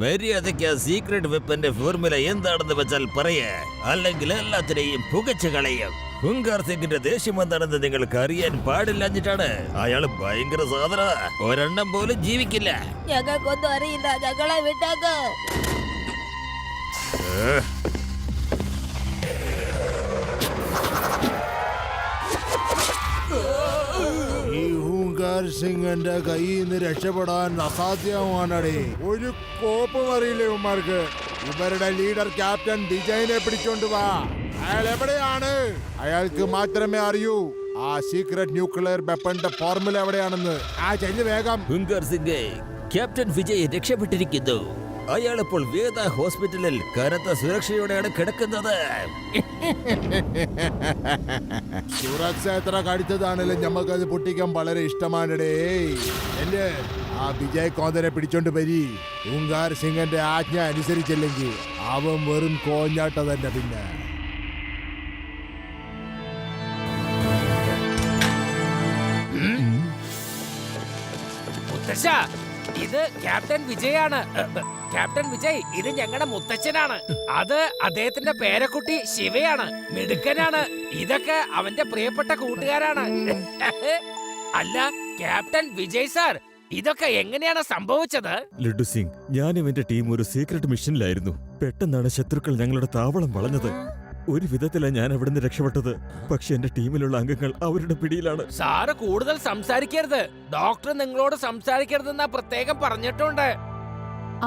മര്യാദയ്ക്ക് ആ secret വെപ്പന്റെ formula എന്താണെന്ന് വെച്ചാൽ പറയേ, അല്ലെങ്കിൽ എല്ലാത്തിനെയും പുകച്ചു കളയും. ഹുങ്കാർ സിംഗിന്റെ ദേഷ്യം എന്താണെന്ന് നിങ്ങൾക്ക് അറിയാൻ പാടില്ലഞ്ഞിട്ടാണ്. അയാള് ഭയങ്കര സാധന, ഒരെണ്ണം പോലും ജീവിക്കില്ല. ഞങ്ങൾക്കൊന്നും അറിയില്ല, ഞങ്ങളെ വിട്ടേക്ക്. ഈ ഹുങ്കാർ സിംഗിന്റെ കയ്യിൽ നിന്ന് രക്ഷപ്പെടാൻ അസാധ്യമാണടേ. ഒരു കോപ്പും അറിയില്ല ഇവന്മാർക്ക്. ഇവരുടെ ലീഡർ ക്യാപ്റ്റൻ വിജയനെ പിടിച്ചോണ്ട് വാ. അയാൾ എവിടെയാണ്? അയാൾക്ക് മാത്രമേ അറിയൂ ആ സീക്രട്ട് ന്യൂക്ലിയർ വെപ്പന്റെ ഫോർമുല എവിടെയാണെന്ന്. ആ ചെല്ല് വേഗം. ഹുങ്കാർ സിംഗ്, ക്യാപ്റ്റൻ വിജയ് രക്ഷപ്പെട്ടിരിക്കുന്നു. അയാൾ ഇപ്പോൾ വേദ ഹോസ്പിറ്റലിൽ കനത്ത സുരക്ഷയോടെയാണ് കിടക്കുന്നത്. സുരക്ഷ എത്ര കടിച്ചതാണേലും ഞമ്മക്കത് പൊട്ടിക്കാൻ വളരെ ഇഷ്ടമാണടേ. എന്റെ ആ വിജയ് കോന്തനെ പിടിച്ചോണ്ട് വരി. ഹുങ്കാർ സിംഗിന്റെ ആജ്ഞ അനുസരിച്ചില്ലെങ്കിൽ അവൻ വെറും കോഞ്ഞാട്ട തന്നെ. പിന്നെ മുത്തശ്ശ, ഇത് ക്യാപ്റ്റൻ വിജയാണ്. ക്യാപ്റ്റൻ വിജയ്, ഇത് ഞങ്ങളുടെ മുത്തച്ഛനാണ്. അത് അദ്ദേഹത്തിന്റെ പേരക്കുട്ടി ശിവയാണ്. മിടുക്കനാണ്. ഇതൊക്കെ അവന്റെ പ്രിയപ്പെട്ട കൂട്ടുകാരാണ്. അല്ല ക്യാപ്റ്റൻ വിജയ് സാർ, ഇതൊക്കെ എങ്ങനെയാണ് സംഭവിച്ചത്? ലഡു സിംഗ്, ഞാനും എന്റെ ടീം ഒരു സീക്രട്ട് മിഷനിലായിരുന്നു. പെട്ടെന്നാണ് ശത്രുക്കൾ ഞങ്ങളുടെ താവളം വളഞ്ഞത്. ഒരു വിധത്തിലാണ് ഞാൻ അവിടുന്ന് രക്ഷപ്പെട്ടത്. പക്ഷെ എന്റെ ടീമിലുള്ള അംഗങ്ങൾ അവരുടെ പിടിയിലാണ്. സാറ് കൂടുതൽ സംസാരിക്കരുത്. ഡോക്ടർ നിങ്ങളോട് സംസാരിക്കരുതെന്നാ പ്രത്യേകം പറഞ്ഞിട്ടുണ്ട്.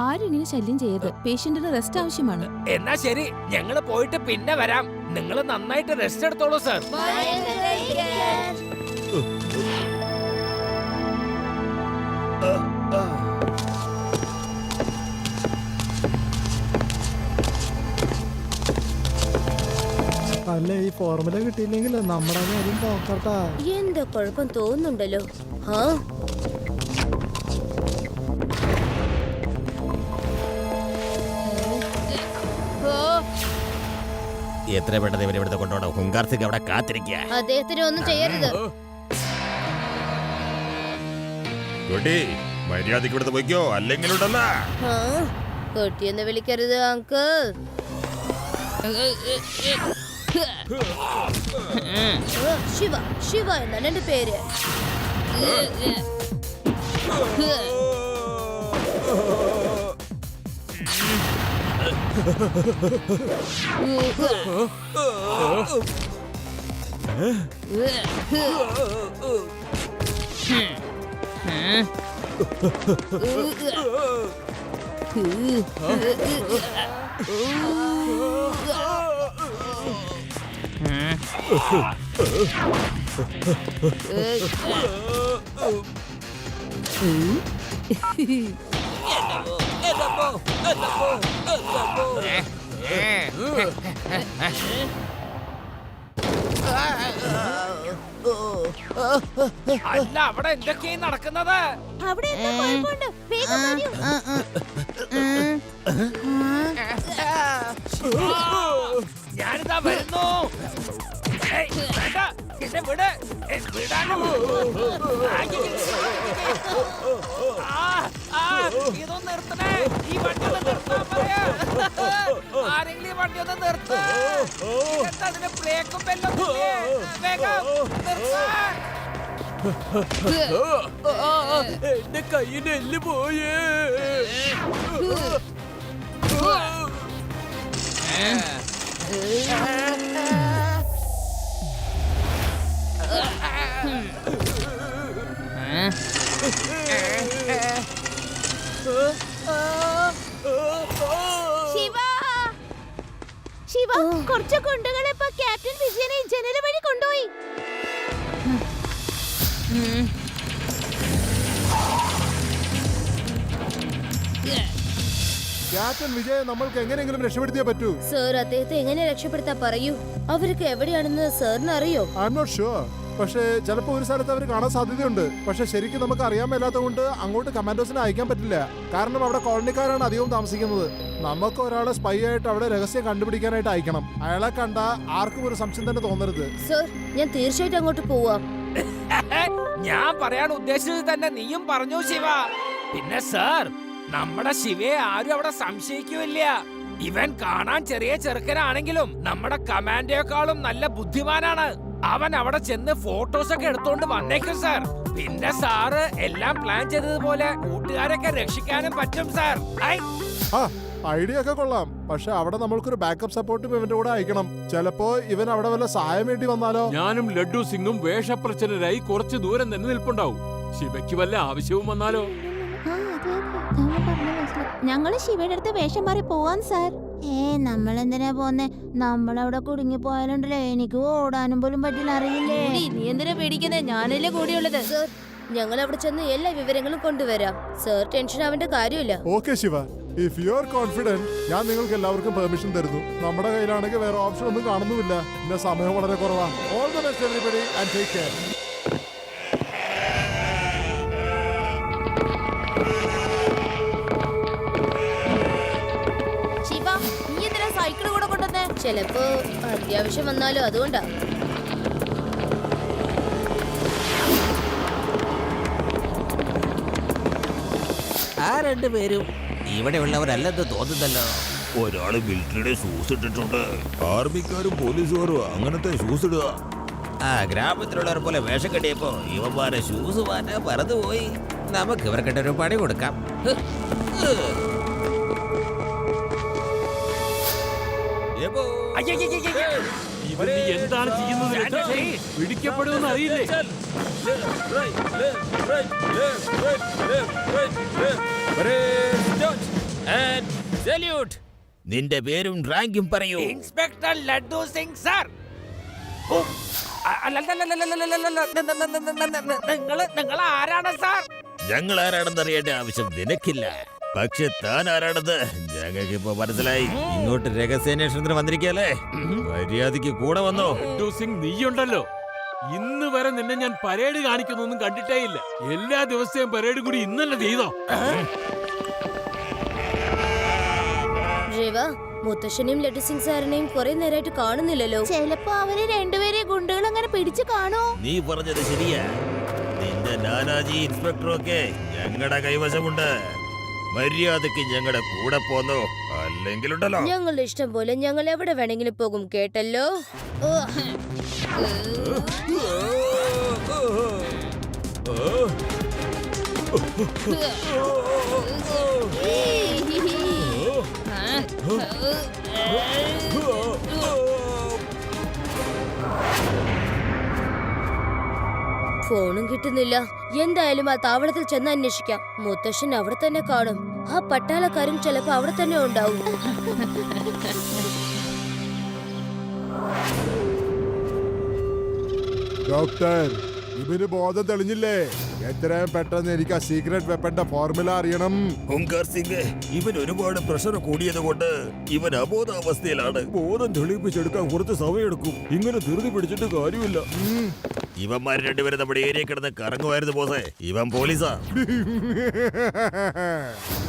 ആരും ഇങ്ങനെ ശല്യം ചെയ്യരുത്. പേഷ്യന്റിന് റെസ്റ്റ് ആവശ്യമാണ്. എന്നാ ശരി, ഞങ്ങള് പോയിട്ട് പിന്നെ വരാം. നിങ്ങൾ നന്നായിട്ട് റെസ്റ്റ് എടുത്തോളൂ സാർ. അല്ല, ഈ ഫോർമുല കിട്ടിയില്ലെങ്കിൽ നമ്മുടെ കാര്യം നോക്കട്ടാ. എന്താ കുഴപ്പം തോന്നുന്നുണ്ടല്ലോ. എത്ര പെട്ടെന്ന് ഇവരിവിടുത്തെ കൊണ്ടുപോകണം. ഹുങ്കാർ സിംഗ് അവിടെ കാത്തിരിക്കുക. അദ്ദേഹത്തിന് ഒന്നും ചെയ്യരുത്. മര്യാദക്ക് ഇവിടുത്തെ പോയിക്കോ, അല്ലെങ്കിൽ ഉണ്ടല്ല. കുട്ടിയെന്ന് വിളിക്കരുത് അങ്കിൾ. ശിവ, ശിവ എന്നാണ് എന്റെ പേര്. അല്ല, അവിടെ എന്തൊക്കെയാണ് നടക്കുന്നത്? അവിടെ ഞാനിതാ വരുന്നു. ഇതൊന്ന് നിർത്തണേ. ഈ വണ്ടി ഒന്ന് നിർത്താൻ പറയാ. ആരെങ്കിലും ഈ വണ്ടി ഒന്ന് നിർത്ത. അതിന്റെ ബ്രേക്കും ബെല്ലൊന്നുമില്ലേ? വേഗം നിർത്താൻ. എന്റെ കയ്യിന് എല്ല് പോയേ. ശിവ, കുറച്ച് കുണ്ടുകളെ ഇപ്പൊ ക്യാപ്റ്റൻ വിജയനെ ജനല വഴി കൊണ്ടുപോയി. ക്യാപ്റ്റൻ വിജയ് നമ്മൾക്ക് എങ്ങനെയെങ്കിലും രക്ഷപ്പെടുത്തിയേ പറ്റൂ. സർ, അദ്ദേഹത്തെ എങ്ങനെ രക്ഷപ്പെടുത്താ പറയൂ. അവർക്ക് എവിടെയാണെന്ന് സാറിന് അറിയോ? I am not sure. പക്ഷേ ചിലപ്പോൾ ഒരു സ്ഥലത്ത് അവർ കാണാൻ സാധ്യതയുണ്ട്. പക്ഷെ ശരിക്കും നമുക്ക് അറിയാൻ മേലാത്ത കൊണ്ട് അങ്ങോട്ട് കമാൻഡോസിനെ അയക്കാൻ പറ്റില്ല. കാരണം അവിടെ കോളനിക്കാരാണ് അധികവും താമസിക്കുന്നത്. നമുക്ക് ഒരാളെ സ്പൈ ആയിട്ട് അവിടെ രഹസ്യം കണ്ടുപിടിക്കാനായിട്ട് അയക്കണം. അയാളെ കണ്ട ആർക്കും ഒരു സംശയം തന്നെ തോന്നരുത്. സർ, ഞാൻ തീർച്ചയായിട്ടും അങ്ങോട്ട് പോവാം. ഞാൻ പറയാൻ ഉദ്ദേശിച്ചത് തന്നെ നീയും പറഞ്ഞു ശിവ. പിന്നെ സാർ, നമ്മുടെ ശിവയെ ആരും അവിടെ സംശയിക്കുമില്ല. ഇവൻ കാണാൻ ചെറിയ ചെറുക്കനാണെങ്കിലും നമ്മുടെ കമാൻഡോയെക്കാളും നല്ല ബുദ്ധിമാനാണ്. അവൻ അവിടെ ചെന്ന് ഫോട്ടോസ് ഒക്കെ എടുത്തോണ്ട് വന്നേക്കും സാർ. പിന്നെ സാറ് എല്ലാം പ്ലാൻ ചെയ്തതുപോലെ കൂട്ടുകാരൊക്കെ രക്ഷിക്കാനും പറ്റും സാർ. ആ ഐഡിയ ഒക്കെ കൊള്ളാം. പക്ഷെ അവിടെ നമ്മൾക്കൊരു ബാക്കപ്പ് സപ്പോർട്ട് ഇവന്റെ കൂടെ അയക്കണം. ചിലപ്പോ ഇവൻ അവിടെ വല്ല സഹായം വേണ്ടി വന്നാലോ? ഞാനും ലഡ്ഡു സിംഗും വേഷപ്രച്ഛന്നരായി കുറച്ച് ദൂരം തന്നെ നിൽപ്പുണ്ടാവും. ശിവയ്ക്ക് വല്ല ആവശ്യവും വന്നാലോ? ഞങ്ങള് ശിവയുടെ അടുത്ത് വേഷം മാറി പോവാൻ സാർ. നമ്മളെന്തിനാ പോന്നെ? നമ്മളവിടെ കുടുങ്ങി പോയാലുണ്ടല്ലോ, എനിക്ക് ഓടാനും പോലും പറ്റില്ല. അറിയില്ലേ? നീ എന്തിനാ പേടിക്കുന്നേ? ഞാനല്ലേ കൂടിയുള്ളത്. സർ, ഞങ്ങൾ അവിടെ ചെന്ന് എല്ലാ വിവരങ്ങളും കൊണ്ടുവരാം. സർ ടെൻഷൻ ആവേണ്ട കാര്യമില്ല. Okay Shiva, if you are confident, ഞാൻ നിങ്ങൾക്ക് എല്ലാവർക്കും പെർമിഷൻ തരുന്നു. നമ്മുടെ കയ്യിലാണെങ്കിൽ വേറെ ഓപ്ഷൻ ഒന്നും കാണുന്നുമില്ല. പിന്നെ സമയം വളരെ കുറവാ. All the best everybody and take care. Shiva, നീ എന്തിനാ സൈക്കിൾ കൂടെ കൊണ്ടുവന്നേ? ചിലപ്പോ അത്യാവശ്യം വന്നാലോ, അതുകൊണ്ടാ. ആ രണ്ടുപേരും ഇവിടെ ഉള്ളവരല്ലെന്ന് തോന്നുന്നല്ലോ. ഒരാള് മിലിറ്ററിയുടെ ഷൂസ് ഇട്ടിട്ടുണ്ട്. ആർമിക്കാരും പോലീസുകാരും അങ്ങനത്തെ ഷൂസ് ഇടുക. ആ ഗ്രാമത്തിലുള്ളവർ പോലെ വേഷം കെട്ടിയപ്പോ ഇവന്മാരെ ഷൂസ് മാറ്റാൻ പറന്നുപോയി. നമുക്ക് ഇവർക്കിട്ടൊരു പണി കൊടുക്കാം. ഇവൻ നീ എന്താണ് ചെയ്യുന്നത്? പിടിക്കപ്പെടുമെന്ന് അറിയില്ലേ? നിന്റെ പേരും റാങ്കും പറയൂ. Inspector laddu Singh sir. നിങ്ങൾ ആരാണ് സാർ? ഞങ്ങൾ ആരാണെന്ന് അറിയേണ്ട ആവശ്യം നിനക്കില്ല. പക്ഷെ താൻ ആരാണെന്ന് ഞങ്ങൾക്ക് ഇപ്പൊ മനസ്സിലായി. ഇങ്ങോട്ട് രഹസ്യാന്വേഷണത്തിന് വന്നിരിക്കല്ലേ? മര്യാദക്ക് കൂടെ വന്നോ? ലഡ്ഡു സിംഗ് നീയുണ്ടല്ലോ, ഇന്ന് വരെ നിന്നെ ഞാൻ പരേഡ് കാണിക്കുന്നൊന്നും കണ്ടിട്ടേ ഇല്ല. എല്ലാ ദിവസത്തെയും പരേഡ് കൂടി ഇന്നല്ലേ ചെയ്തോ? രേവ, മുത്തശ്ശനെയും ലഡ്ഡു സിംഗ് സാറിനെയും കുറെ നേരമായിട്ട് കാണുന്നില്ലല്ലോ. ചിലപ്പോ അവര് രണ്ടുപേരെ ഗുണ്ടകൾ അങ്ങനെ പിടിച്ചു കാണോ? നീ പറഞ്ഞത് ശരിയാ. നിന്റെ നാനാജി ഇൻസ്പെക്ടറും ഒക്കെ ഞങ്ങളുടെ കൈവശമുണ്ട്. മര്യാദക്ക് ഞങ്ങളുടെ കൂടെ പോന്നോ, അല്ലെങ്കിലുണ്ടല്ലോ. ഞങ്ങളുടെ ഇഷ്ടം പോലെ ഞങ്ങൾ എവിടെ വേണമെങ്കിലും പോകും, കേട്ടല്ലോ. ഫോണും കിട്ടുന്നില്ല. എന്തായാലും ആ താവളത്തിൽ ചെന്ന് അന്വേഷിക്കാം. മുത്തശ്ശൻ അവിടെ തന്നെ കാണും. ആ പട്ടാളക്കാരും ചിലപ്പോ അവിടെ തന്നെ ഉണ്ടാവും. ഡോക്ടർ, ഇവന് ബോധം തെളിഞ്ഞില്ലേ? എത്രയും പെട്ടെന്ന് എനിക്ക് ആ സീക്രട്ട് വെപ്പന്റെ ഫോർമുല അറിയണം. ഹുങ്കാർ സിംഗ്, ഇവൻ ഒരുപാട് പ്രഷർ കൂടിയത് കൊണ്ട് ഇവൻ അബോധാവസ്ഥയിലാണ്. ബോധം തെളിയിപ്പിച്ചെടുക്കാൻ കുറച്ച് സമയമെടുക്കും. ഇങ്ങനെ ധൃതി പിടിച്ചിട്ട് കാര്യമില്ല. ഇവന്മാർ രണ്ടുപേരും നമ്മുടെ ഏരിയ കിടന്ന് കറങ്ങുമായിരുന്നു ബോസേ. ഇവൻ പോലീസാ.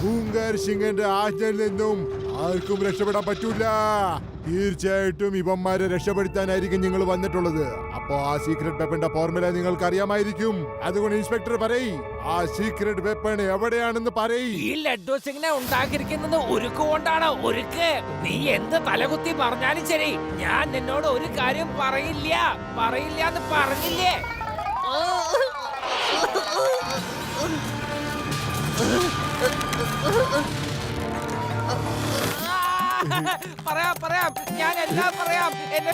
ഹുങ്കാർ സിംഗിന്റെ ആജ്ഞയിൽ നിന്നും ആർക്കും രക്ഷപ്പെടാൻ പറ്റൂല. തീർച്ചയായിട്ടും ഇവന്മാരെ രക്ഷപ്പെടുത്താനായിരിക്കും നിങ്ങൾ വന്നിട്ടുള്ളത്. അപ്പോ ആ സീക്രട്ട് വെപ്പന്റെ ഫോർമുല നിങ്ങൾക്ക് അറിയാമായിരിക്കും. അതുകൊണ്ട് ഇൻസ്പെക്ടർ പറയ്, ആ സീക്രട്ട് വെപ്പൺ എവിടെയാണെന്ന് പറയ്. ഈ ലഡ്ഡു സിംഗിനെ ഉണ്ടാക്കിയിരിക്കുന്നത് ഉരുക്ക് കൊണ്ടാണ്. ഉരുക്ക്. നീ എന്ത് തലകുത്തി പറഞ്ഞാലും ശരി, ഞാൻ നിന്നോട് ഒരു കാര്യം പറയില്ല എന്ന് പറഞ്ഞില്ലേ? പറയാം ഞാൻ എല്ലാം പറയാം. എന്നെ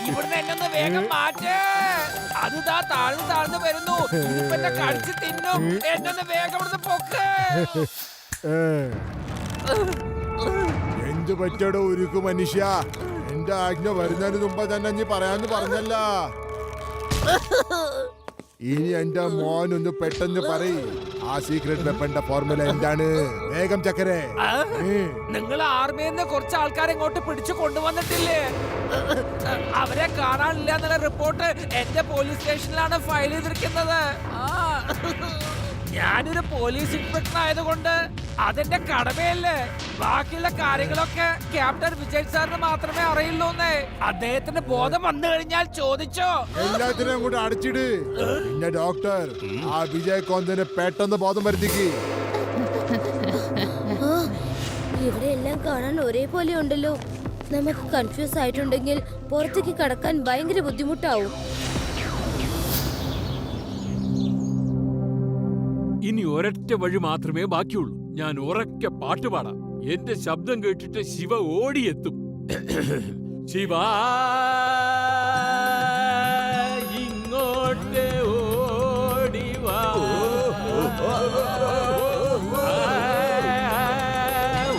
ഇവിടുന്ന് എന്നൊന്ന് വേഗം മാറ്റ്. അത് താഴ്ന്നു വരുന്നു. എന്നെ കടിച്ച് തിന്നും. എന്നൊന്ന് വേഗം ഇവിടുന്ന് പൊക്ക്. എന്ത് പറ്റടോ ഉരുക്കു മനുഷ്യ? എന്റെ ആജ്ഞ വരുന്നതിന് മുമ്പ് തന്നെ നീ പറയാന്ന് പറഞ്ഞല്ല. ഇനി എന്റെ മോൻ ഒന്ന് പെട്ടെന്ന് പറയ്, ആ സീക്രട്ട് വെപ്പന്റെ ഫോർമുല എന്താണ്? വേഗം ചക്കരെ. നിങ്ങൾ ആർമിയിൽ നിന്ന് കുറച്ച് ആൾക്കാരെ ഇങ്ങോട്ട് പിടിച്ചു കൊണ്ടുവന്നിട്ടില്ലേ? അവരെ കാണാനില്ല എന്നുള്ള റിപ്പോർട്ട് എന്റെ പോലീസ് സ്റ്റേഷനിലാണ് ഫയൽ ചെയ്തിരിക്കുന്നത്. ഞാനൊരു പോലീസ് ഇൻസ്പെക്ടർ ആയതുകൊണ്ട് അതെന്റെ കടമയല്ലേ. ബാക്കിയുള്ള കാര്യങ്ങളൊക്കെ ക്യാപ്റ്റൻ വിജയ് സാറിന് മാത്രമേ അറിയുള്ളൂന്നേ. അദ്ദേഹത്തിന് ബോധം വന്നു കഴിഞ്ഞാൽ ചോദിച്ചോ. എല്ലാത്തിനും അങ്ങോട്ട് അടച്ചിട്. പിന്നെ ഡോക്ടർ, ആ വിജയ് കോന്തിന് പെട്ടെന്ന് ബോധം വരുത്തിക്ക്. ആ, ഇവിടെ എല്ലാം കാണാൻ ഒരേപോലെ ഉണ്ടല്ലോ. നമുക്ക് കൺഫ്യൂസ് ആയിട്ടുണ്ടെങ്കിൽ പുറത്തേക്ക് കടക്കാൻ ഭയങ്കര ബുദ്ധിമുട്ടാവും. ഇനി ഒരൊറ്റ വഴി മാത്രമേ ബാക്കിയുള്ളൂ. ഞാൻ ഉറക്കെ പാട്ടുപാടാം. എന്റെ ശബ്ദം കേട്ടിട്ട് ശിവ ഓടിയെത്തും. ശിവ ഇങ്ങോട്ട് ഓടിവാ,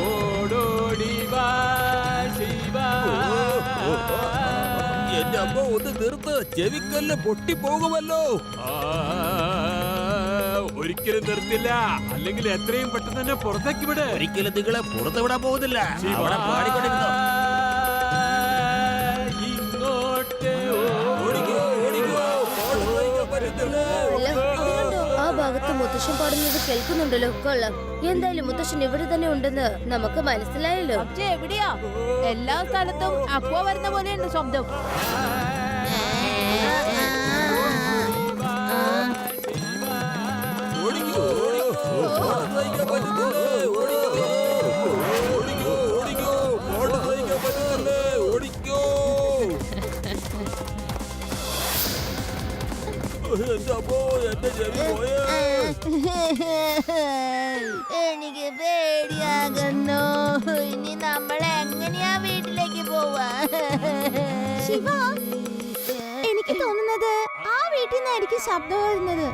ഓടോടിവാ ശിവ. എന്റെ അമ്മ ഒന്ന് നിർത്ത്, ചെവിക്കല്ല് പൊട്ടിപ്പോകുമല്ലോ. ഒരിക്കലും നിർത്തില്ല, അല്ലെങ്കിൽ എത്രയും പെട്ടെന്ന് തന്നെ പുറത്തേക്ക് വിട്. ഒരിക്കലും നിങ്ങളെ പുറത്തു വിടാൻ പോകുന്നില്ല. ശിവ, അവിടെ പാടിക്കൊണ്ടിരുന്നോ. ഇങ്ങോട്ട് ഓടിക്കോ, ഓടിക്കോ, പാട്ട് സഹിക്കാൻ പറ്റുന്നില്ല. അല്ല, അതുകൊണ്ടോ ആ ഭാഗത്ത് മുത്തശ്ശൻ പാടുന്നത് കേൾക്കുന്നുണ്ടല്ലോ. കൊള്ളാം. എന്തായാലും മുത്തശ്ശൻ ഇവിടെ തന്നെ ഉണ്ടെന്ന് നമുക്ക് മനസ്സിലായല്ലോ. എവിടെയാ? എല്ലാ സ്ഥലത്തും അക്വ വരുന്ന പോലെയുണ്ട് ശബ്ദം. ഓടിക്കോ, ഓടിക്കോ, പാട്ട് സഹിക്കാൻ പറ്റുന്നില്ല. ഓടിക്കോ, ഓടിക്കോ, ഓടിക്കോ, പാട്ട് സഹിക്കാൻ പറ്റുന്നില്ല. ഓടിക്കോ. എന്റെ അമ്മോ, എന്റെ ചെവി പോയേ. എനിക്ക് പേടിയാകുന്നു. ഇനി നമ്മൾ എങ്ങനെയാ വീട്ടിലേക്ക് പോവാ? ശിവ, എനിക്ക് തോന്നുന്നത് ആ വീട്ടിൽ നിന്നായിരിക്കും ശബ്ദം വരുന്നത്.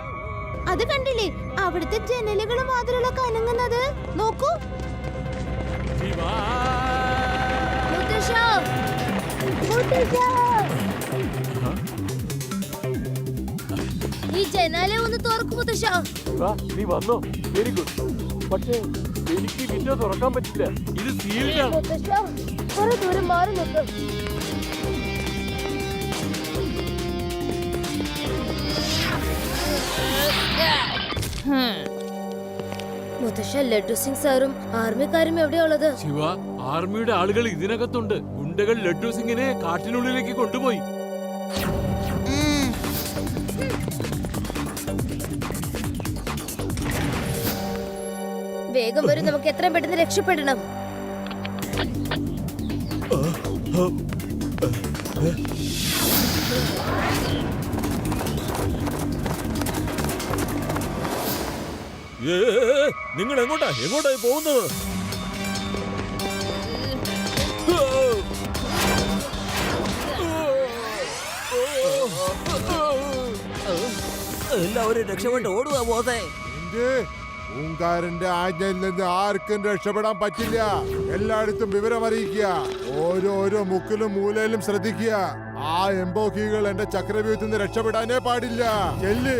അത് കണ്ടില്ലേ, അവിടുത്തെ ജനലുകളും വാതിലുകളൊക്കെ അനങ്ങുന്നത് നോക്കൂ. ശിവ. മുത്തശ്ശ, മുത്തശ്ശ, ഈ ജനാല ഒന്ന് തുറക്കും മുത്തശ്ശ. നീ വന്നോ? Very good. പക്ഷേ എനിക്ക് വിൻഡോ തുറക്കാൻ പറ്റില്ല, ഇത് സീൽഡാണ്. മുത്തശ്ശ, കുറെ ദൂരം മാറി നിൽക്കും. മുത്തശ്ശ, ലഡ്ഡു സിംഗ് സാറും ആർമിക്കാരും എവിടെയാ ഉള്ളത്? ശിവ, ആർമിയുടെ ആളുകൾ ഇതിനകത്തുണ്ട്. ഗുണ്ടകൾ ലഡ്ഡു സിംഗിനെ കാട്ടിനുള്ളിലേക്ക് കൊണ്ടുപോയി. വേഗം വരും, നമുക്ക് എത്രയും പെട്ടെന്ന് രക്ഷപ്പെടണം. നിങ്ങൾ എങ്ങോട്ടായി പോകുന്നത്? എല്ലാവരും രക്ഷപ്പെട്ട് ഓടുക പോതെ. ഹൂങ്കാരന്റെ ആജ്ഞയിൽ നിന്ന് ആർക്കും രക്ഷപ്പെടാൻ പറ്റില്ല. എല്ലായിടത്തും വിവരം അറിയിക്കുക. ഓരോ മുക്കിലും മൂലയിലും ശ്രദ്ധിക്കുക. ആ എംബോക്കികൾ എന്റെ ചക്രവ്യൂഹത്തിൽ നിന്ന് രക്ഷപ്പെടാനേ പാടില്ല. ചെല്ല്.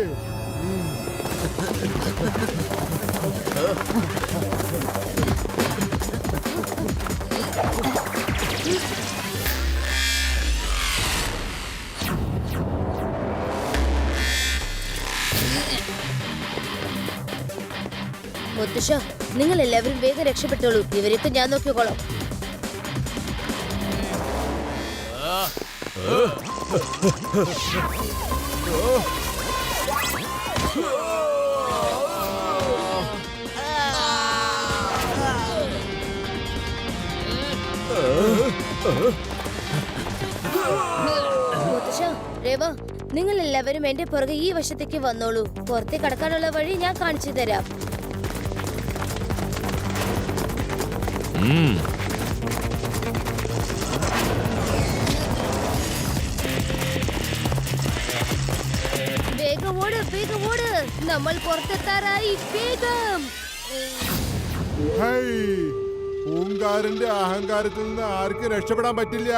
മുത്തശ്ശ, നിങ്ങൾ എല്ലാവരും വേഗം രക്ഷപ്പെട്ടോളൂ. ഇവരെയൊക്കെ ഞാൻ നോക്കിക്കോളാം. മുത്തശ്ശ, രേവ, നിങ്ങൾ എല്ലാവരും എന്റെ പുറകെ ഈ വശത്തേക്ക് വന്നോളൂ. പുറത്തേക്ക് കടക്കാനുള്ള വഴി ഞാൻ കാണിച്ചു തരാം. വേഗം ഓട്, വേഗം ഓട്. നമ്മൾ പുറത്തെത്താറായി. വേഗം. ഹൂങ്കാരന്റെ അഹങ്കാരത്തിൽ നിന്ന് ആർക്കും രക്ഷപ്പെടാൻ പറ്റില്ല.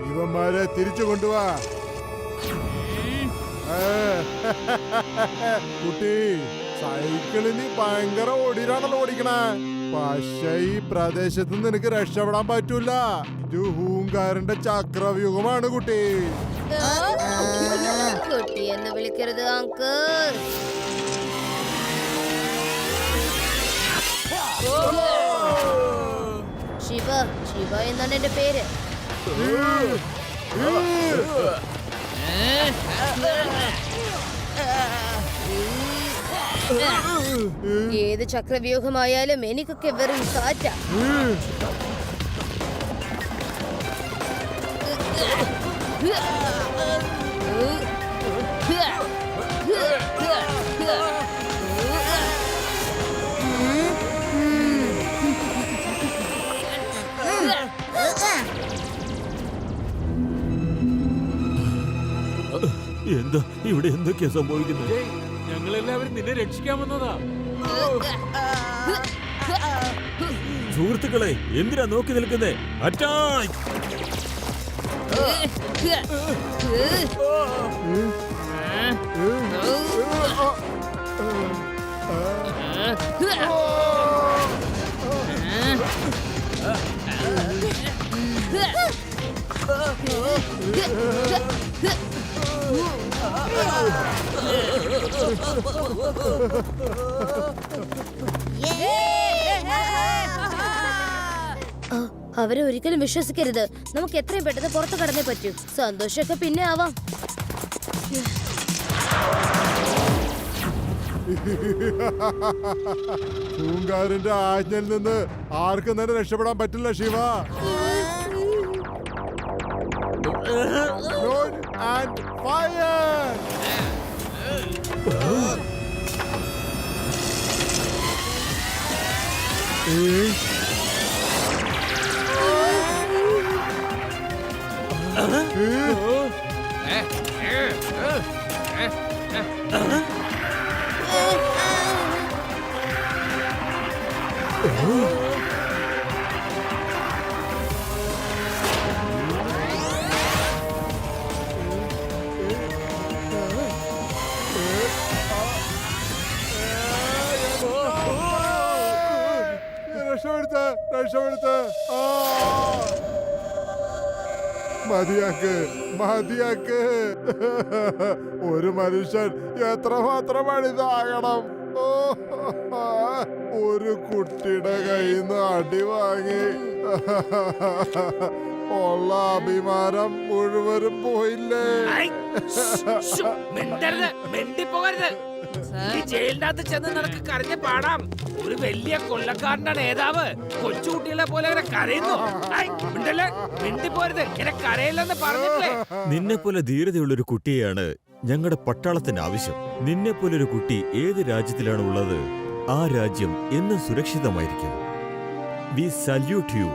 ഇവന്മാരെ തിരിച്ചു കൊണ്ടുവാ. കുട്ടി, സൈക്കിളിന് ഭയങ്കര ഓടിയിലാണല്ലോ ഓടിക്കണേ. പക്ഷേ ഈ പ്രദേശത്ത് നിന്ന് നിനക്ക് രക്ഷപ്പെടാൻ പറ്റൂല. ഇത് ഹൂങ്കാരന്റെ ചക്രവ്യൂഹമാണ് കുട്ടി. കുട്ടി എന്ന് വിളിക്കരുത് അങ്കിൾ. ശിവ എന്നാണ് എന്റെ പേര്. ഏത് ചക്രവ്യൂഹമായാലും എനിക്കൊക്കെ വെറും കാറ്റാ. എന്താ ഇവിടെ എന്തൊക്കെയാ സംഭവിക്കുന്നത്? വിജയ്, ഞങ്ങളെല്ലാവരും നിന്നെ രക്ഷിക്കാൻ വന്നതാ. സുഹൃത്തുക്കളെ, എന്തിനാ നോക്കി നിൽക്കുന്നേ? അറ്റാക്ക്! അവരെ ഒരിക്കലും വിശ്വസിക്കരുത്. നമുക്ക് എത്രയും പെട്ടെന്ന് പുറത്തു കടന്നേ പറ്റൂ. സന്തോഷമൊക്കെ പിന്നെ ആവാം. പൂങ്കാരന്റെ ആജ്ഞയിൽ നിന്ന് ആർക്കും തന്നെ രക്ഷപ്പെടാൻ പറ്റില്ല ശിവ. Load and fire! രക്ഷപ്പെടുത്ത്. മതിയാക്ക്. ഒരു മനുഷ്യൻ എത്രമാത്രം ഇതാകണം? ഒരു കുട്ടിയുടെ കയ്യിൽ നിന്ന് അടി വാങ്ങി ഉള്ള അഭിമാനം മുഴുവനും പോയില്ലേ? മിണ്ടിപ്പോകരുത്. ഈ ജയിലിനകത്ത് ചെന്ന് നിനക്ക് കരഞ്ഞ് പാടാം. ഒരു വലിയ കൊല്ലക്കാരന്റെ നേതാവ് കൊച്ചുകുട്ടികളെ പോലെ അങ്ങനെ കരയുന്നു. മിണ്ടിപ്പോരുത്. ഇങ്ങനെ കരയില്ലെന്ന് പറഞ്ഞിട്ടില്ലേ? നിന്നെ പോലെ ധീരതയുള്ളൊരു കുട്ടിയെയാണ് ഞങ്ങളുടെ പട്ടാളത്തിന് ആവശ്യം. നിന്നെ പോലൊരു കുട്ടി ഏത് രാജ്യത്തിലാണ് ഉള്ളത്, ആ രാജ്യം എന്നും സുരക്ഷിതമായിരിക്കും. V salute U.